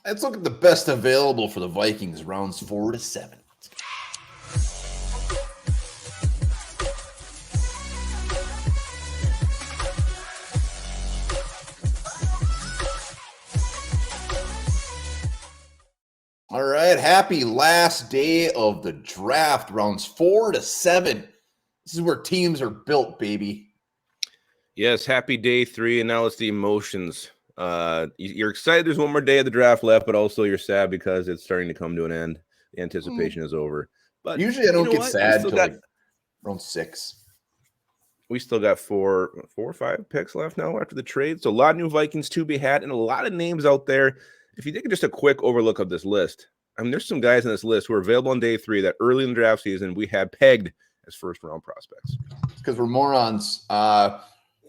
Let's look at the best available for the Vikings, rounds 4 to 7. All right, happy last day of the draft, rounds 4 to 7. This is where teams are built, baby. Yes, happy day 3, and now it's the emotions. You're excited there's one more day of the draft left, but also you're sad because it's starting to come to an end. The anticipation is over. But usually I don't get sad until like round 6. We still got four or five picks left now after the trade. So a lot of new Vikings to be had and a lot of names out there. If you take just a quick overlook of this list, I mean, there's some guys in this list who are available on day 3 that early in the draft season we had pegged as first-round prospects. Because we're morons.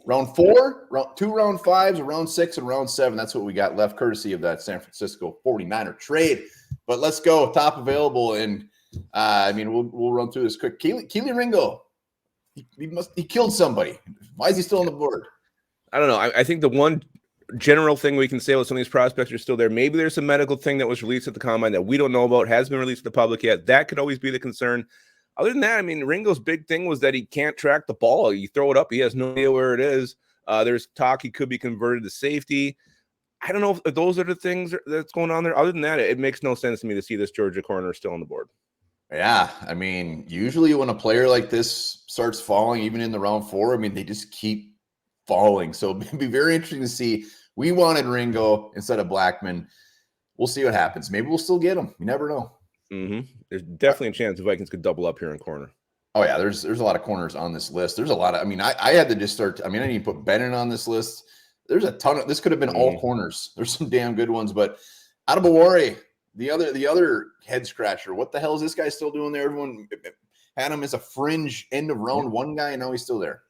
Round 4, two round 5s, a round 6, and round 7. That's what we got left, courtesy of that San Francisco 49er trade. But let's go top available, and we'll run through this quick. Keely Ringo, he killed somebody. Why is he still on the board? I don't know. I think the one general thing we can say with some of these prospects are still there. Maybe there's a medical thing that was released at the combine that we don't know about, hasn't been released to the public yet. That could always be the concern. Other than that, I mean, Ringo's big thing was that he can't track the ball. You throw it up, he has no idea where it is. There's talk he could be converted to safety. I don't know if those are the things that's going on there. Other than that, it makes no sense to me to see this Georgia corner still on the board. Yeah, I mean, usually when a player like this starts falling, even in the round 4, I mean, they just keep falling. So it'd be very interesting to see. We wanted Ringo instead of Blackman. We'll see what happens. Maybe we'll still get him. You never know. There's definitely a chance the Vikings could double up here in corner. Oh, yeah, there's a lot of corners on this list. There's a lot of – I mean, I had to just start – I mean, I didn't even put Bennett on this list. There's a ton of – this could have been all corners. There's some damn good ones. But Adebawore, the other head scratcher, what the hell is this guy still doing there? Everyone had him as a fringe end of round 1 guy, and now he's still there.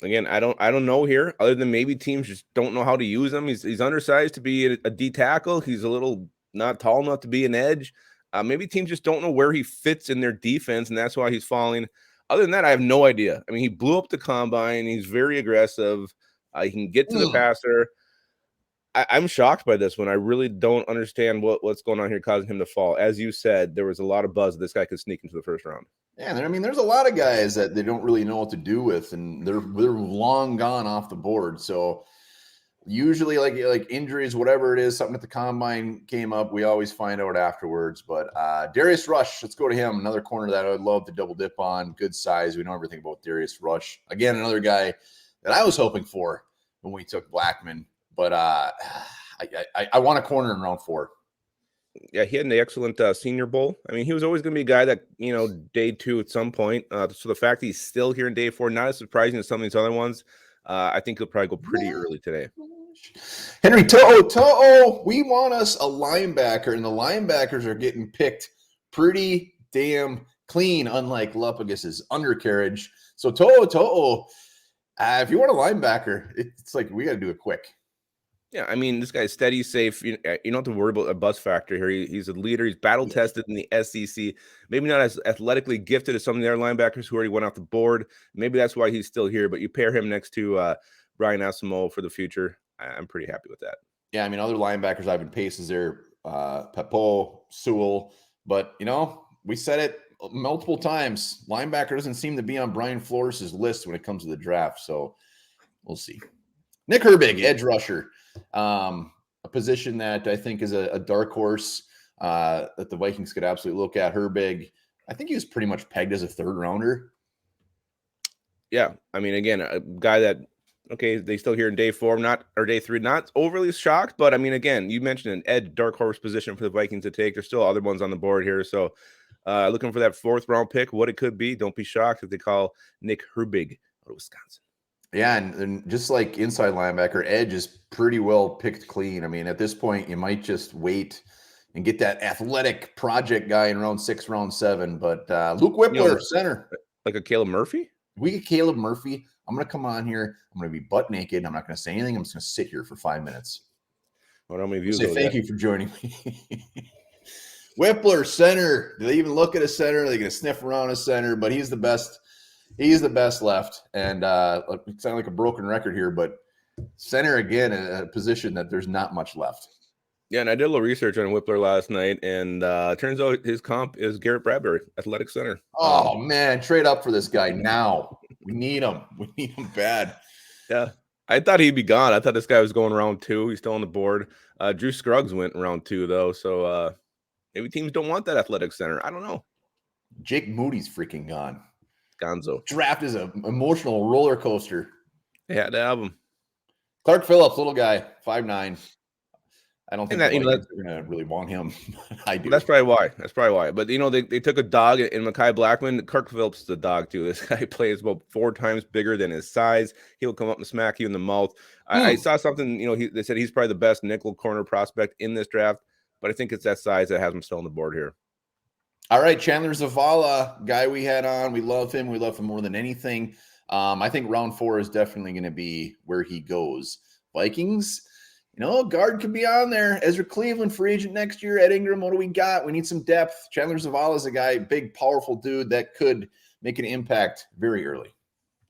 Again, I don't know here, other than maybe teams just don't know how to use him. He's undersized to be a D tackle. He's a little not tall enough to be an edge. Maybe teams just don't know where he fits in their defense, and that's why he's falling. Other than that, I have no idea. I mean, he blew up the combine. He's very aggressive. He can get to the passer. I'm shocked by this one. I really don't understand what's going on here causing him to fall. As you said, there was a lot of buzz that this guy could sneak into the first round. Yeah, I mean, there's a lot of guys that they don't really know what to do with, and they're long gone off the board. So usually, like injuries, whatever it is, something at the combine came up, we always find out afterwards. But Darius Rush, let's go to him. Another corner that I would love to double dip on. Good size. We know everything about Darius Rush. Again, another guy that I was hoping for when we took Blackman. But I want a corner in round 4. Yeah, he had an excellent Senior Bowl. I mean, he was always going to be a guy that, day 2 at some point. So the fact that he's still here in day 4, not as surprising as some of these other ones. I think he'll probably go pretty early today. Henry To'o, we want us a linebacker, and the linebackers are getting picked pretty damn clean, unlike Lupagus's undercarriage. So To'o, if you want a linebacker, it's like we got to do it quick. Yeah, I mean, this guy's steady, safe. You don't have to worry about a buzz factor here. He's a leader. He's battle-tested in the SEC. Maybe not as athletically gifted as some of the other linebackers who already went off the board. Maybe that's why he's still here. But you pair him next to Brian Asamoah for the future. I'm pretty happy with that. Yeah, I mean, other linebackers, Ivan Pace is there, Pepo, Sewell. But, we said it multiple times. Linebacker doesn't seem to be on Brian Flores' list when it comes to the draft. So we'll see. Nick Herbig, edge rusher. A position that I think is a dark horse that the Vikings could absolutely look at. Herbig, I think he was pretty much pegged as a 3rd rounder. Yeah, I mean, again, a guy that, okay, they still here in day 4, day 3, not overly shocked, but I mean, again, you mentioned an edge dark horse position for the Vikings to take. There's still other ones on the board here, so looking for that 4th round pick, what it could be. Don't be shocked if they call Nick Herbig out of Wisconsin. Yeah, and just like inside linebacker, edge is pretty well picked clean. I mean, at this point, you might just wait and get that athletic project guy in round 6, round 7. But Luke Whippler, center. Like a Caleb Murphy? We get Caleb Murphy. I'm going to come on here. I'm going to be butt naked. I'm not going to say anything. I'm just going to sit here for 5 minutes. Well, how many views? Say thank you for joining me. Whippler, center. Do they even look at a center? Are they going to sniff around a center? But he's the best. He's the best left, and it sounds like a broken record here, but center, again, a position that there's not much left. Yeah, and I did a little research on Whippler last night, and turns out his comp is Garrett Bradbury, athletic center. Oh man, trade up for this guy now. We need him. We need him bad. Yeah, I thought he'd be gone. I thought this guy was going round 2. He's still on the board. Drew Scruggs went round 2 though, so maybe teams don't want that athletic center. I don't know. Jake Moody's freaking gone. Gonzo. Draft is an emotional roller coaster. They had to have him. Clark Phillips, little guy, 5'9". I don't think that, the Vikings are going to really want him. I do. That's probably why. That's probably why. But, they took a dog in Mekhi Blackman. Kirk Phillips is a dog, too. This guy plays about 4 times bigger than his size. He'll come up and smack you in the mouth. I saw something, they said he's probably the best nickel corner prospect in this draft. But I think it's that size that has him still on the board here. All right, Chandler Zavala, guy we had on. We love him. We love him more than anything. I think round 4 is definitely going to be where he goes. Vikings, guard could be on there. Ezra Cleveland, free agent next year. Ed Ingram, what do we got? We need some depth. Chandler Zavala is a guy, big, powerful dude that could make an impact very early.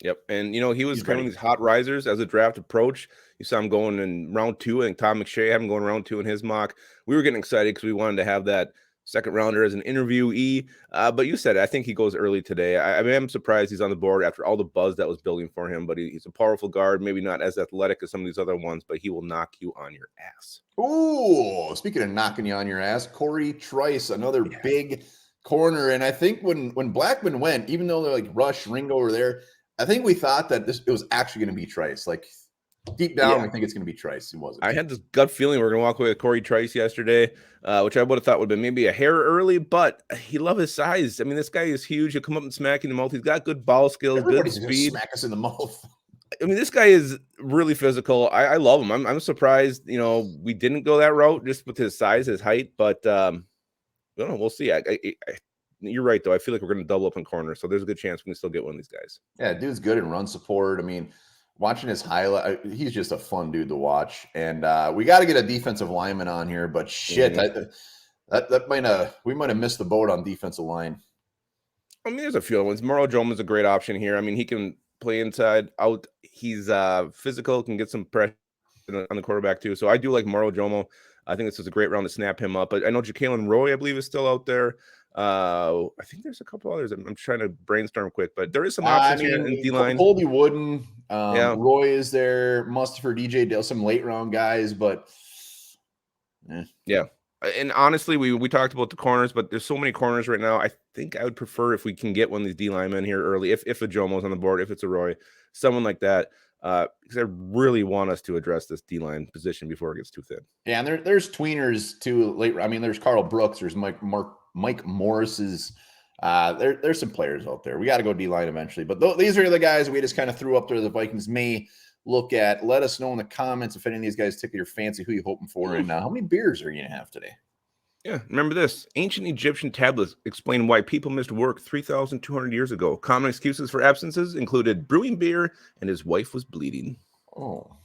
Yep. And, he was kind of these hot risers as the draft approached. You saw him going in round 2. I think Tom McShay had him going round 2 in his mock. We were getting excited because we wanted to have that second rounder as an interviewee. But you said it. I think he goes early today. I am surprised he's on the board after all the buzz that was building for him. But he's a powerful guard, maybe not as athletic as some of these other ones, but he will knock you on your ass. Ooh, speaking of knocking you on your ass, Corey Trice, another big corner. And I think when Blackman went, even though they're like Rush, Ringo over there, I think we thought that it was actually going to be Trice. Like deep down, we think it's going to be Trice. It wasn't. I had this gut feeling we're going to walk away with Corey Trice yesterday, which I would have thought would have been maybe a hair early, but he loved his size. I mean, this guy is huge. He'll come up and smack you in the mouth. He's got good ball skills, Everybody's good speed. Smack us in the mouth. I mean, this guy is really physical. I love him. I'm surprised, we didn't go that route just with his size, his height, but we'll see. You're right, though. I feel like we're going to double up in corner, so there's a good chance we can still get one of these guys. Yeah, dude's good in run support. I mean, watching his highlight, he's just a fun dude to watch. And we got to get a defensive lineman on here, but shit, we might have missed the boat on defensive line. I mean, there's a few other ones. Mauro Joma's a great option here. I mean, he can play inside, out. He's physical, can get some pressure on the quarterback too. So I do like Mauro Jomo. I think this is a great round to snap him up. But I know Jacalen Roy, I believe, is still out there. I think there's a couple others. I'm trying to brainstorm quick, but there is some options here in D-line. Colby Wooden, Roy is there. Mustipher, DJ Dale, some late round guys, but yeah. And honestly, we talked about the corners, but there's so many corners right now. I think I would prefer if we can get one of these D linemen here early. If a Jomo's on the board, if it's a Roy, someone like that, because I really want us to address this D line position before it gets too thin. Yeah, and there's tweeners too late. I mean, there's Carl Brooks, there's Mike Morris's. There's some players out there. We got to go D line eventually, but these are the guys we just kind of threw up there. The Vikings may look at. Let us know in the comments if any of these guys tickle your fancy. Who you hoping for, and how many beers are you gonna have today? Yeah, remember this. Ancient Egyptian tablets explain why people missed work 3,200 years ago. Common excuses for absences included brewing beer and his wife was bleeding. Oh.